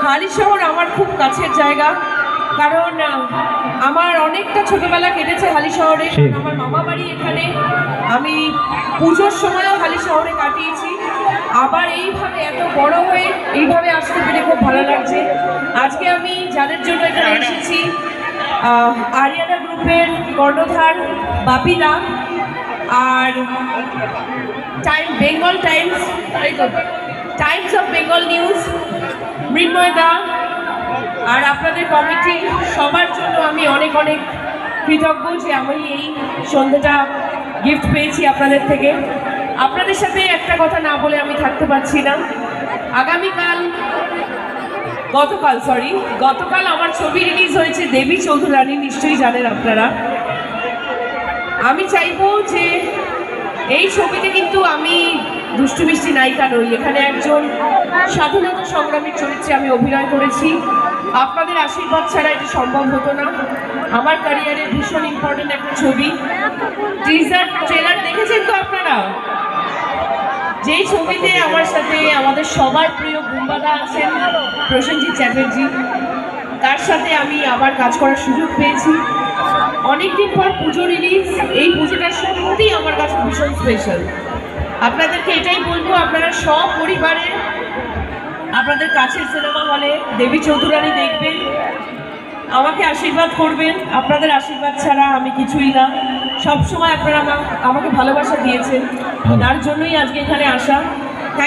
হালিশহর আমার খুব কাছের জায়গা, কারণ আমার অনেকটা ছোটবেলা কেটেছে হালিশহরে। আমার মামা বাড়ি এখানে, আমি পুজোর সময়ও হালিশহরে কাটিয়েছি। আবার এইভাবে এত বড় হয়ে এইভাবে আসতে পেরে খুব ভালো লাগছে। আজকে আমি যাদের জন্য এখানে এসেছি, আরিয়ানা গ্রুপের কর্ণধার বাপিদা, আর Bengal Times of Bengal News মৃন্ময়দা, আর আপনাদের কমিটি সবার জন্য আমি অনেক অনেক কৃতজ্ঞ যে আমি এই সন্ধ্যাটা গিফট পেয়েছি আপনাদের থেকে। আপনাদের সাথে একটা কথা না বলে আমি থাকতে পারছি না। গতকাল আমার ছবি রিলিজ হয়েছে দেবী চৌধুরানী, নিশ্চয়ই জানেন আপনারা। আমি চাইবো যে এই ছবিতে কিন্তু আমি দুষ্টু মিষ্টি নায়িকা নই, এখানে একজন স্বাধীনতা সংগ্রামীর চরিত্রে আমি অভিনয় করেছি। আপনাদের আশীর্বাদ ছাড়া এটা সম্ভব হতো না। আমার ক্যারিয়ারের ভীষণ ইম্পর্টেন্ট একটা ছবি। টিজার ট্রেলার দেখেছেন তো আপনারা? যেই ছবিতে আমার সাথে আমাদের সবার প্রিয় গুম্বাদা আছেন, প্রসেনজিৎ চ্যাটার্জি, তার সাথে আমি আবার কাজ করার সুযোগ পেয়েছি। অনেকদিন পর পুজো রিলিজ, এই পুজোটা সত্যিই আমার কাছে ভীষণ স্পেশাল। আপনাদেরকে এটাই বলবো, আপনারা সপরিবারে আপনাদের কাছের সিনেমা হলে দেবী চৌধুরানী দেখবেন, আমাকে আশীর্বাদ করবেন। আপনাদের আশীর্বাদ ছাড়া আমি কিছুই না। সবসময় আপনারা আমাকে ভালোবাসা দিয়েছেন, তার জন্যই আজকে এখানে আসা।